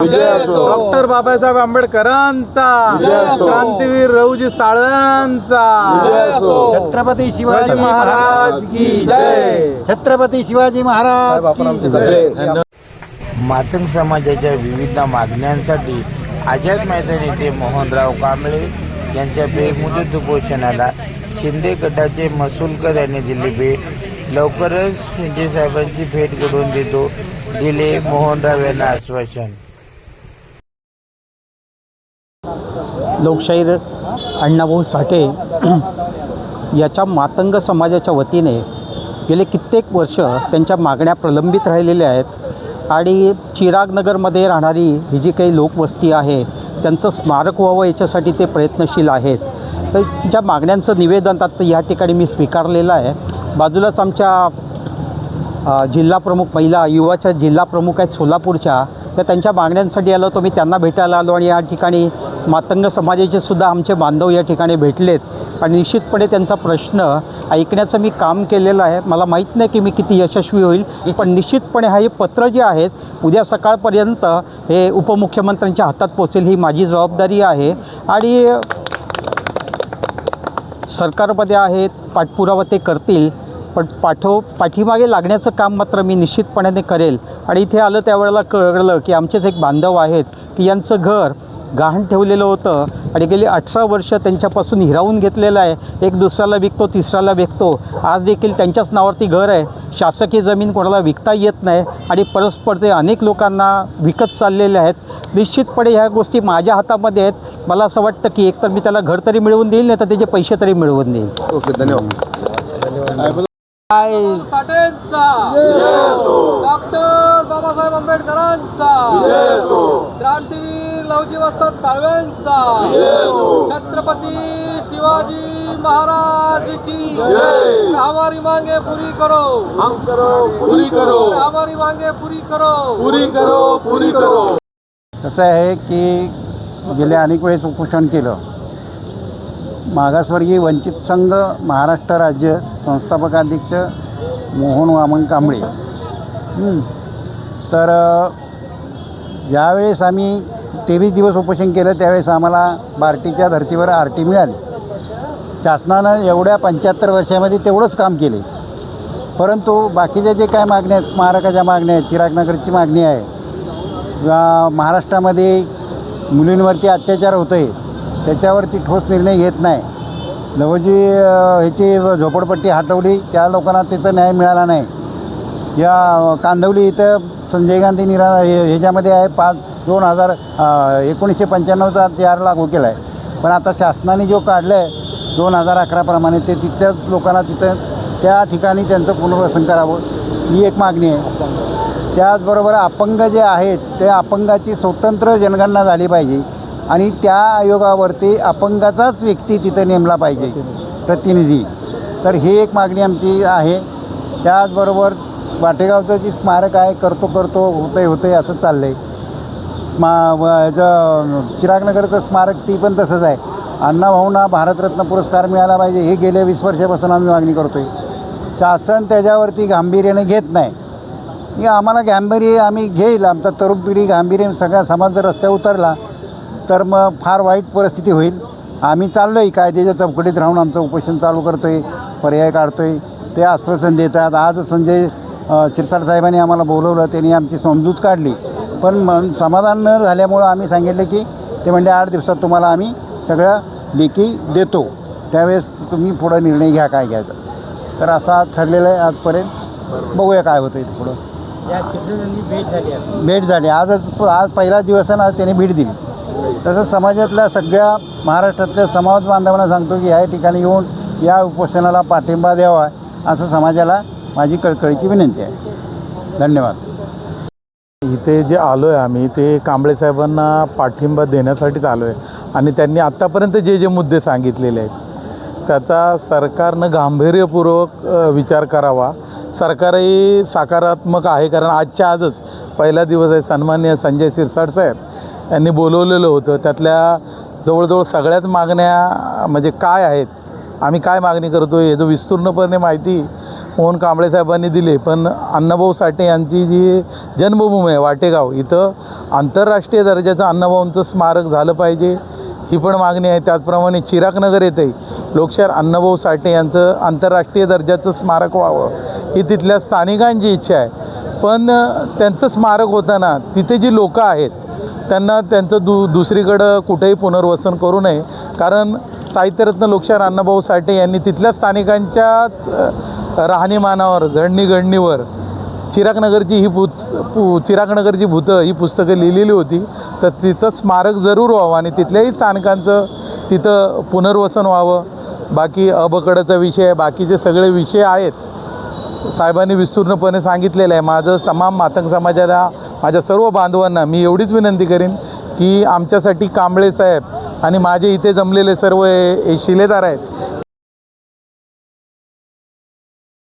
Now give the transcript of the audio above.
Doctor Babasaheb आंबेडकरांचा, क्रांतीवीर राऊजी साळव्यांचा, छत्रपती शिवाजी महाराज की जय, छत्रपती शिवाजी महाराज की जय। मातंग समाजाच्या विविध मागण्यांसाठी आझाद मैदान येथे मोहनराव कांबळे यांच्या बेमुदत उपोषणाला शिंदे गटाचे मसुलकर यांनी दिली भेट। लवकरच शिंदे साहेबांची भेट घडवून देतो, दिले मोहनराव यांना आश्वासन। लोकशाहीर अण्णाभाऊ साठे याच्या मातंग समाजाच्या वतीने गेले कित्येक वर्ष त्यांच्या मागण्या प्रलंबित राहिलेल्या आहेत आणि चिरागनगरमध्ये राहणारी ही जी काही लोकवस्ती आहे त्यांचं स्मारक व्हावं याच्यासाठी ते प्रयत्नशील आहेत। तर ज्या मागण्यांचं निवेदन आता या ठिकाणी मी स्वीकारलेलं आहे। बाजूलाच आमच्या जिल्हाप्रमुख महिला युवाच्या जिल्हाप्रमुख आहेत सोलापूरच्या, तर त्यांच्या मागण्यांसाठी आलो, तो मी त्यांना भेटायला आलो आणि या ठिकाणी मातंग समाजाचे सुद्धा आमचे बांधव या ठिकाणी भेटलेत आणि निश्चितपणे त्यांचा प्रश्न ऐकण्याचं मी काम केलेलं आहे। मला माहीत नाही की मी किती यशस्वी होईल, पण निश्चितपणे हे पत्र जे आहेत उद्या सकाळपर्यंत हे उपमुख्यमंत्र्यांच्या हातात पोचेल ही माझी जबाबदारी आहे आणि सरकारमध्ये आहेत पाठपुरावा ते करतील, पण पाठीमागे लागण्याचं काम मात्र मी निश्चितपणे करेल। आणि इथे आलं त्यावेळेला कळलं की आमचेच एक बांधव आहेत की यांचं घर गहाण ठेवलेलं होतं आणि गेली 18 वर्ष त्यांच्यापासून हिरावून घेतलेलं आहे। एक दुसऱ्याला विकतो, तिसऱ्याला विकतो, आज देखील त्यांच्याच नावावरती घर आहे। शासकीय जमीन कोणाला विकता येत नाही आणि परस्पर ते अनेक लोकांना विकत चाललेले आहेत। निश्चितपणे ह्या गोष्टी माझ्या हातामध्ये आहेत। मला असं वाटतं की एकतर मी त्याला घर तरी मिळवून देईल, नाही तर त्याचे पैसे तरी मिळवून देईल। ओके, धन्यवाद। साठेंचा, डॉक्टर बाबासाहेब आंबेडकरांचा, क्रांतीवीर लवजी वस्ताद साळव्यांचा, छत्रपती शिवाजी महाराज की जय। हमारी मांगे पूरी करो, हम करो पूरी करो, हमारी मांगे पूरी करो, पूरी करो, पूरी करो। कसं आहे की गेले अनेक वेळेस उपोषण केलं। मागासवर्गीय वंचित संघ महाराष्ट्र राज्य संस्थापक अध्यक्ष मोहन वामन कांबळे। तर ज्यावेळेस आम्ही 23 दिवस उपोषण केलं त्यावेळेस आम्हाला बार्टीच्या धर्तीवर आरटी मिळाली। शासनानं एवढ्या 75 वर्षामध्ये तेवढंच काम केले, परंतु बाकीच्या जे काय मागण्या आहेत, स्मारकाच्या मागण्या आहेत, चिरागनगरची मागणी आहे, महाराष्ट्रामध्ये मुलींवरती अत्याचार होतो आहे त्याच्यावरती ठोस निर्णय घेत नाही। लवजी ह्याची झोपडपट्टी हटवली, त्या लोकांना तिथं न्याय मिळाला नाही। या कांदवली इथं संजय गांधी ह्याच्यामध्ये आहे 1995चा TR लागू केला आहे, पण आता शासनाने जो काढलं आहे 2011 प्रमाणे ते तिथल्या लोकांना तिथं त्या ठिकाणी त्यांचं पुनर्वसन करावं ही एक मागणी आहे। त्याचबरोबर अपंग जे आहेत ते अपंगाची स्वतंत्र जनगणना झाली पाहिजे आणि त्या आयोगावरती अपंगाचाच व्यक्ती तिथं नेमला पाहिजे प्रतिनिधी। तर ही एक मागणी आमची आहे। त्याचबरोबर वाटेगावचं जे स्मारक आहे करतो होते असं चाललं आहे। ह्याचं चिरागनगरचं स्मारक ती पण तसंच आहे। अण्णाभाऊंना भारतरत्न पुरस्कार मिळाला पाहिजे हे गेल्या 20 वर्षापासून आम्ही मागणी करतो आहे। शासन त्याच्यावरती गांभीर्याने घेत नाही। की आम्हाला गांभीर्य आम्ही घेईल, आमचा तरुण पिढी गांभीर्य सगळ्या समाज जर रस्त्यावर उतरला तर मग फार वाईट परिस्थिती होईल। आम्ही चाललो आहे कायद्याच्या चौकटीत राहून आमचं उपोषण चालू करतो आहे, पर्याय काढतो आहे, ते आश्वासन देतात। आज संजय शिरसाट साहेबांनी आम्हाला बोलवलं, त्यांनी आमची समजूत काढली, पण समाधान न झाल्यामुळं आम्ही सांगितलं की ते म्हणजे 8 दिवसात तुम्हाला आम्ही सगळ्या लेखी देतो, त्यावेळेस तुम्ही पुढं निर्णय घ्या काय घ्यायचा। तर असा ठरलेलं आहे आजपर्यंत, बघूया काय होतं आहे पुढं। भेट झाली आज पहिला दिवस आहे ना, आज त्याने भेट दिली। तसंच समाजातल्या सगळ्या महाराष्ट्रातल्या समाज बांधवांना सांगतो की या ठिकाणी येऊन या उपोषणाला पाठिंबा द्यावा असं समाजाला माझी कळकळीची विनंती आहे। धन्यवाद। इथे जे आलो आहे आम्ही ते कांबळे साहेबांना पाठिंबा देण्यासाठीच आलो आहे आणि त्यांनी आत्तापर्यंत जे मुद्दे सांगितलेले आहेत त्याचा सरकारनं गांभीर्यपूर्वक विचार करावा। सरकारही सकारात्मक आहे, कारण आजच्या आजच पहिला दिवस आहे। सन्माननीय संजय शिरसाट साहेब यांनी बोलवलेलं होतं, त्यातल्या जवळजवळ सगळ्याच मागण्या म्हणजे काय आहेत, आम्ही काय मागणी करतो आहे याचं विस्तृतपणे माहिती मोहन कांबळे साहेबांनी दिले, पण अण्णाभाऊ साठे यांची जी जन्मभूमी आहे वाटेगाव, इथं आंतरराष्ट्रीय दर्जाचं अण्णाभाऊंचं स्मारक झालं पाहिजे ही पण मागणी आहे. त्याचप्रमाणे चिरागनगर येथे लोकशाहीर अण्णाभाऊ साठे यांचं आंतरराष्ट्रीय दर्जाचं स्मारक व्हावं ही तिथल्या स्थानिकांची इच्छा आहे. पण त्यांचं स्मारक होताना तिथे जी लोकं आहेत त्यांना त्यांचं दुसरीकडं कुठेही पुनर्वसन करू नये, कारण साहित्यरत्न लोकशाहीर अण्णाभाऊ साठे यांनी तिथल्या स्थानिकांच्याच राहणीमानावर जडणीघडणीवर चिरागनगरची चिरागनगरची भूतं ही पुस्तकं लिहिलेली होती. तर तिथं स्मारक जरूर व्हावं आणि तिथल्याही स्थानिकांचं तिथं पुनर्वसन व्हावं. बाकी अबकडचा विषय आहे, बाकीचे सगळे विषय आहेत साहेबांनी विस्तृतपणे सांगितलेलं आहे. माझं तमाम मातंग समाजाला, माझ्या सर्व बांधवांना मी एवढीच विनंती करेन की आमच्यासाठी कांबळे साहेब आणि माझे इथे जमलेले सर्व हे शिलेदार आहेत